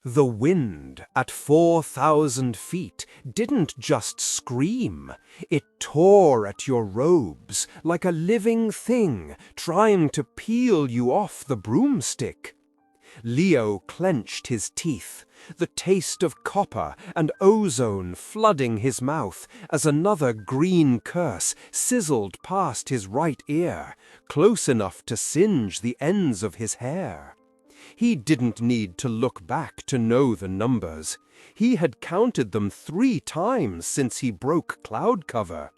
The wind at 4,000 feet didn't just scream, it tore at your robes like a living thing trying to peel you off the broomstick. Leo clenched his teeth, the taste of copper and ozone flooding his mouth as another green curse sizzled past his right ear, close enough to singe the ends of his hair. He didn't need to look back to know the numbers. He had counted them 3 times since he broke cloud cover.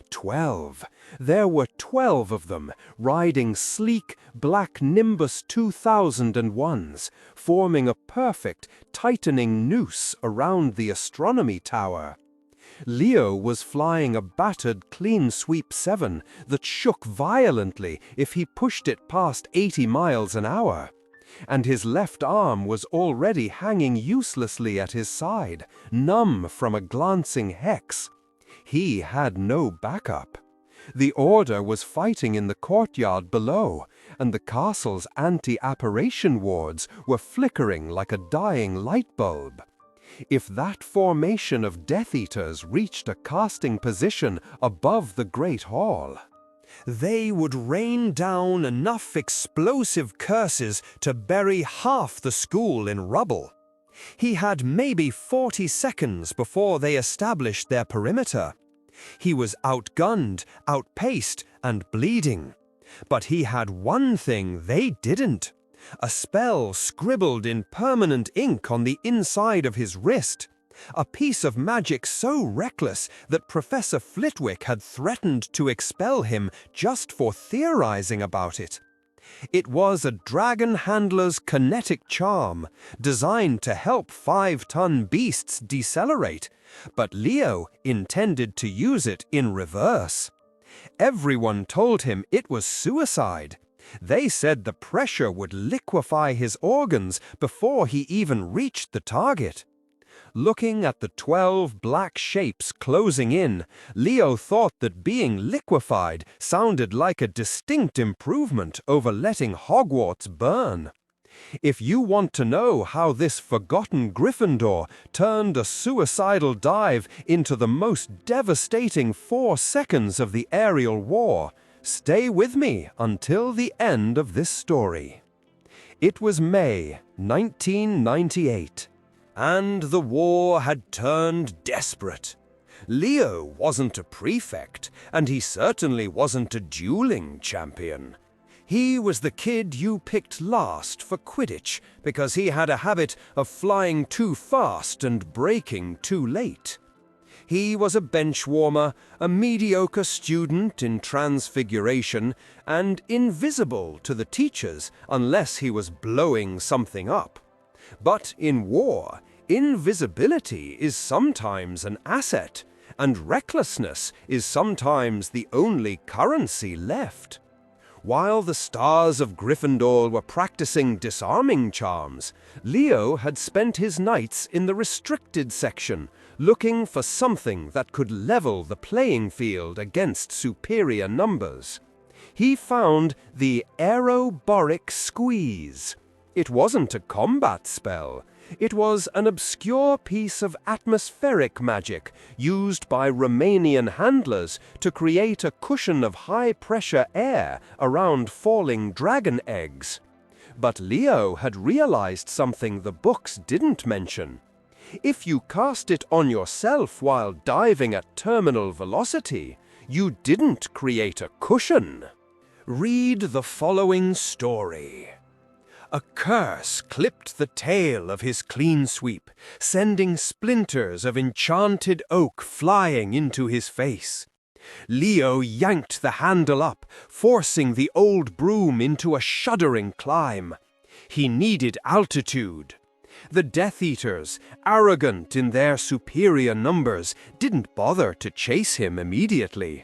12. There were 12 of them, riding sleek, black Nimbus 2001s, forming a perfect, tightening noose around the astronomy tower. Leo was flying a battered Clean Sweep 7 that shook violently if he pushed it past 80 miles an hour. And his left arm was already hanging uselessly at his side, numb from a glancing hex. He had no backup. The Order was fighting in the courtyard below, and the castle's anti-apparition wards were flickering like a dying light bulb. If that formation of Death Eaters reached a casting position above the Great Hall, they would rain down enough explosive curses to bury half the school in rubble. He had maybe 40 seconds before they established their perimeter. He was outgunned, outpaced, and bleeding. But he had one thing they didn't: a spell scribbled in permanent ink on the inside of his wrist. A piece of magic so reckless that Professor Flitwick had threatened to expel him just for theorizing about it. It was a dragon handler's kinetic charm, designed to help 5-ton beasts decelerate, but Leo intended to use it in reverse. Everyone told him it was suicide. They said the pressure would liquefy his organs before he even reached the target. Looking at the 12 black shapes closing in, Leo thought that being liquefied sounded like a distinct improvement over letting Hogwarts burn. If you want to know how this forgotten Gryffindor turned a suicidal dive into the most devastating 4 seconds of the aerial war, stay with me until the end of this story. It was May 1998. And the war had turned desperate. Leo wasn't a prefect, and he certainly wasn't a dueling champion. He was the kid you picked last for Quidditch because he had a habit of flying too fast and breaking too late. He was a benchwarmer, a mediocre student in Transfiguration, and invisible to the teachers unless he was blowing something up. But in war, invisibility is sometimes an asset, and recklessness is sometimes the only currency left. While the stars of Gryffindor were practicing disarming charms, Leo had spent his nights in the restricted section, looking for something that could level the playing field against superior numbers. He found the Aeroboric Squeeze. It wasn't a combat spell. It was an obscure piece of atmospheric magic used by Romanian handlers to create a cushion of high-pressure air around falling dragon eggs. But Leo had realized something the books didn't mention. If you cast it on yourself while diving at terminal velocity, you didn't create a cushion. Read the following story. A curse clipped the tail of his Clean Sweep, sending splinters of enchanted oak flying into his face. Leo yanked the handle up, forcing the old broom into a shuddering climb. He needed altitude. The Death Eaters, arrogant in their superior numbers, didn't bother to chase him immediately.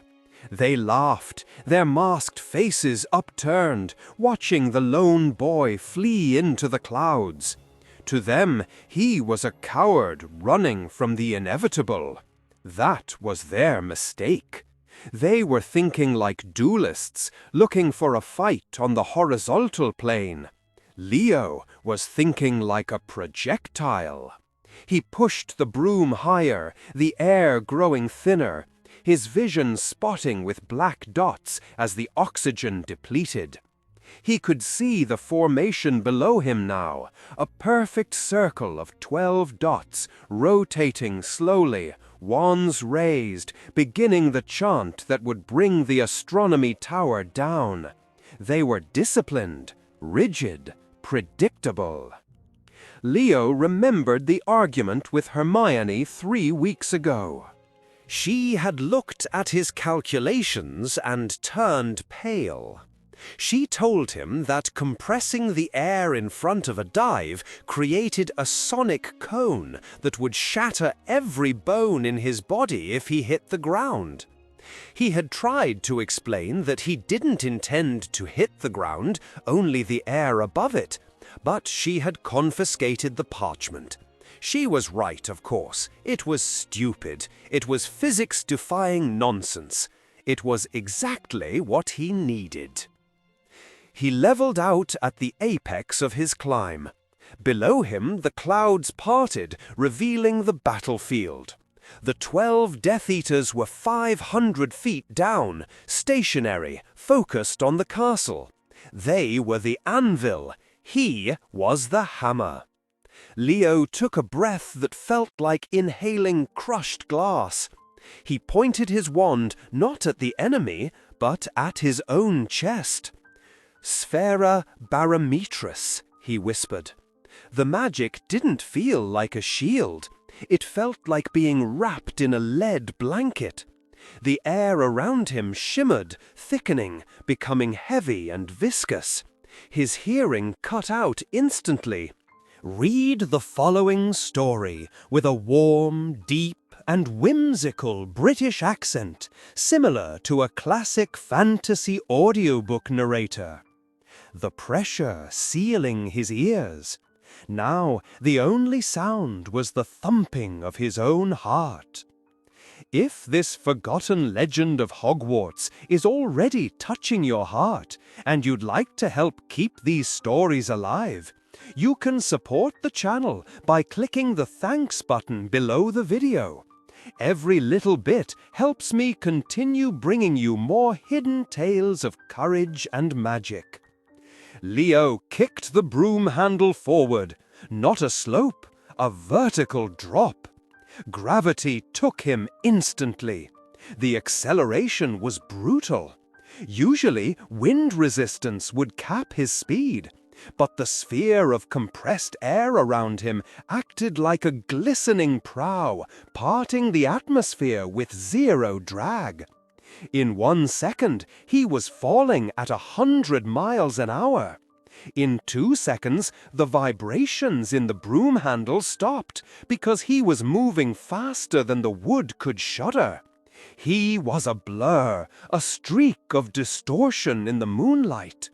They laughed, their masked faces upturned, watching the lone boy flee into the clouds. To them, he was a coward running from the inevitable. That was their mistake. They were thinking like duelists, looking for a fight on the horizontal plane. Leo was thinking like a projectile. He pushed the broom higher, the air growing thinner, his vision spotting with black dots as the oxygen depleted. He could see the formation below him now, a perfect circle of 12 dots, rotating slowly, wands raised, beginning the chant that would bring the astronomy tower down. They were disciplined, rigid, predictable. Leo remembered the argument with Hermione 3 weeks ago. She had looked at his calculations and turned pale. She told him that compressing the air in front of a dive created a sonic cone that would shatter every bone in his body if he hit the ground. He had tried to explain that he didn't intend to hit the ground, only the air above it, but she had confiscated the parchment. She was right, of course. It was stupid. It was physics-defying nonsense. It was exactly what he needed. He leveled out at the apex of his climb. Below him, the clouds parted, revealing the battlefield. The 12 Death Eaters were 500 feet down, stationary, focused on the castle. They were the anvil. He was the hammer. Leo took a breath that felt like inhaling crushed glass. He pointed his wand not at the enemy, but at his own chest. "Sphera barometris," he whispered. The magic didn't feel like a shield. It felt like being wrapped in a lead blanket. The air around him shimmered, thickening, becoming heavy and viscous. His hearing cut out instantly. "Read the following story with a warm, deep, and whimsical British accent, similar to a classic fantasy audiobook narrator." The pressure sealing his ears. Now the only sound was the thumping of his own heart. If this forgotten legend of Hogwarts is already touching your heart, and you'd like to help keep these stories alive, you can support the channel by clicking the thanks button below the video. Every little bit helps me continue bringing you more hidden tales of courage and magic. Leo kicked the broom handle forward. Not a slope, a vertical drop. Gravity took him instantly. The acceleration was brutal. Usually, wind resistance would cap his speed, but the sphere of compressed air around him acted like a glistening prow, parting the atmosphere with zero drag. In 1 second, he was falling at 100 miles an hour. In 2 seconds, the vibrations in the broom handle stopped because he was moving faster than the wood could shudder. He was a blur, a streak of distortion in the moonlight.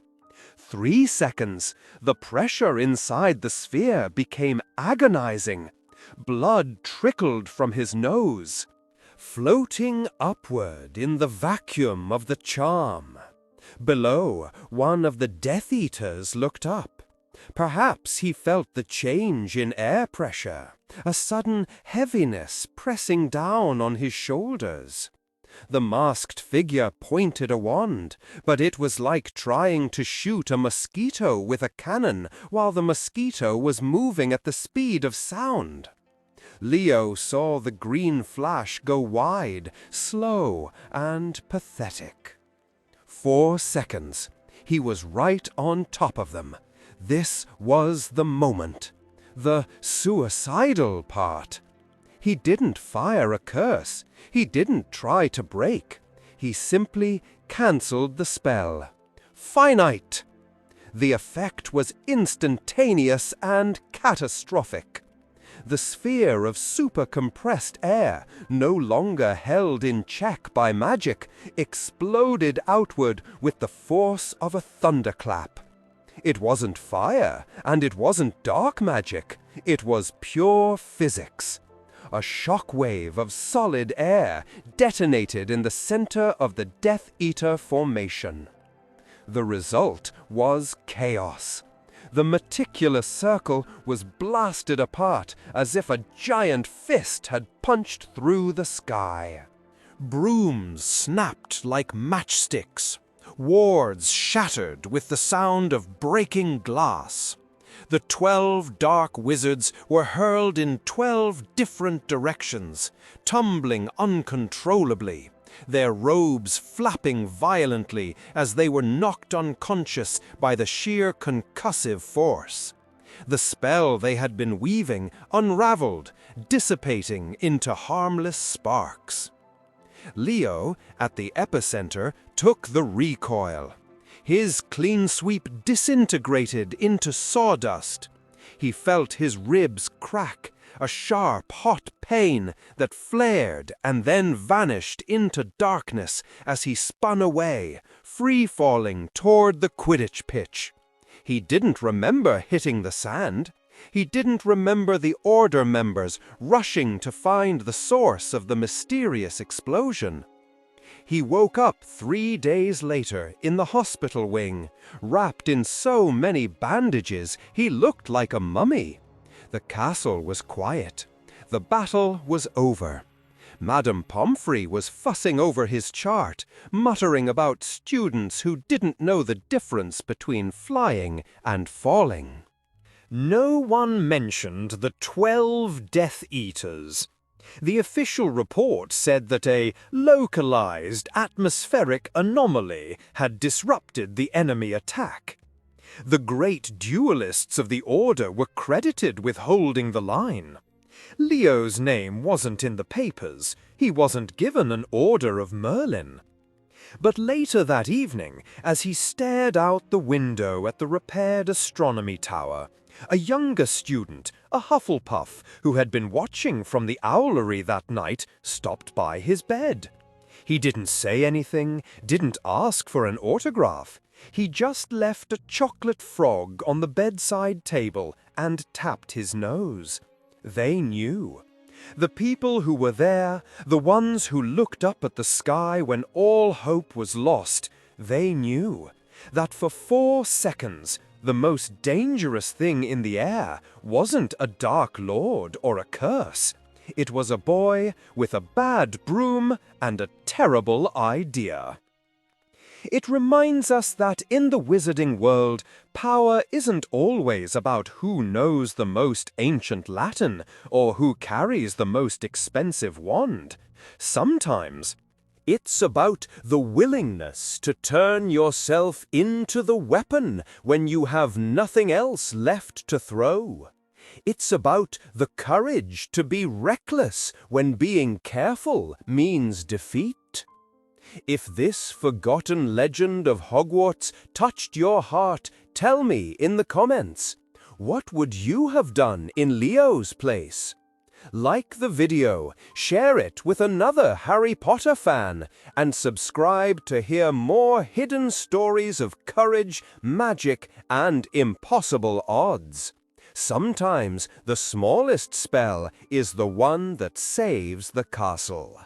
3 seconds, the pressure inside the sphere became agonizing. Blood trickled from his nose. Floating upward in the vacuum of the charm. Below, one of the Death Eaters looked up. Perhaps he felt the change in air pressure, a sudden heaviness pressing down on his shoulders. The masked figure pointed a wand, but it was like trying to shoot a mosquito with a cannon while the mosquito was moving at the speed of sound. Leo saw the green flash go wide, slow, and pathetic. 4 seconds. He was right on top of them. This was the moment. The suicidal part. He didn't fire a curse. He didn't try to break. He simply cancelled the spell. Finite! The effect was instantaneous and catastrophic. The sphere of super-compressed air, no longer held in check by magic, exploded outward with the force of a thunderclap. It wasn't fire, and it wasn't dark magic. It was pure physics. A shockwave of solid air detonated in the center of the Death Eater formation. The result was chaos. The meticulous circle was blasted apart as if a giant fist had punched through the sky. Brooms snapped like matchsticks. Wards shattered with the sound of breaking glass. The 12 dark wizards were hurled in 12 different directions, tumbling uncontrollably, their robes flapping violently as they were knocked unconscious by the sheer concussive force. The spell they had been weaving unraveled, dissipating into harmless sparks. Leo, at the epicenter, took the recoil. His clean sweep disintegrated into sawdust. He felt his ribs crack, a sharp, hot pain that flared and then vanished into darkness as he spun away, free-falling toward the Quidditch pitch. He didn't remember hitting the sand. He didn't remember the Order members rushing to find the source of the mysterious explosion. He woke up 3 days later in the hospital wing, wrapped in so many bandages he looked like a mummy. The castle was quiet. The battle was over. Madame Pomfrey was fussing over his chart, muttering about students who didn't know the difference between flying and falling. No one mentioned the 12 Death Eaters. The official report said that a localized atmospheric anomaly had disrupted the enemy attack. The great duelists of the Order were credited with holding the line. Leo's name wasn't in the papers. He wasn't given an Order of Merlin. But later that evening, as he stared out the window at the repaired astronomy tower, a younger student, a Hufflepuff, who had been watching from the owlery that night, stopped by his bed. He didn't say anything, didn't ask for an autograph. He just left a chocolate frog on the bedside table and tapped his nose. They knew. The people who were there, the ones who looked up at the sky when all hope was lost, they knew that for 4 seconds, the most dangerous thing in the air wasn't a Dark Lord or a curse. It was a boy with a bad broom and a terrible idea. It reminds us that in the wizarding world, power isn't always about who knows the most ancient Latin or who carries the most expensive wand. Sometimes it's about the willingness to turn yourself into the weapon when you have nothing else left to throw. It's about the courage to be reckless when being careful means defeat. If this forgotten legend of Hogwarts touched your heart, tell me in the comments. What would you have done in Leo's place? Like the video, share it with another Harry Potter fan, and subscribe to hear more hidden stories of courage, magic, and impossible odds. Sometimes the smallest spell is the one that saves the castle.